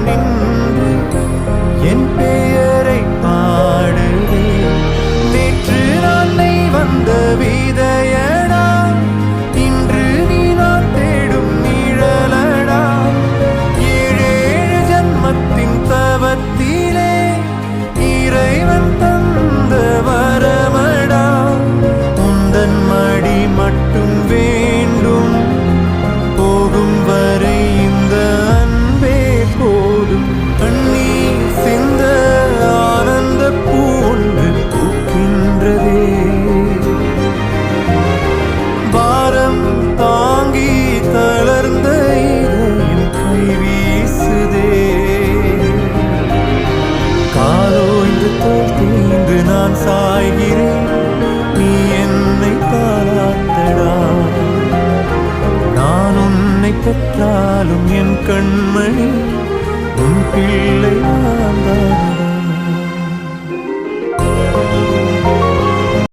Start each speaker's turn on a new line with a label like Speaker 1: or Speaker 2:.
Speaker 1: நின்று என் பெயரை பாடுவே. நேற்று நாளை வந்த விதையடா, இன்று நீ நான் தேடும் நிழலடா. ஏழேழு ஜன்மத்தின் தவத்திலே இறைவன் தந்த வரமடா. உந்தன் மடி மட்டும் வேண்டும், போகும் வரை இந்த அன்பே போதும். கண்ணீர் சிந்த ஆனந்த பூண்டு பூக்கின்றதே. பாரம் தாங்கி தளர்ந்த இதயம் கை வீசுதே. காலோய்ந்து தோல் தீந்து நான் சாய்கிறேன், நீ என்னை தாளாட்டடா. நான் உன்னை பெற்றாலும் என் கண்மணி, உன் பிள்ளை நான்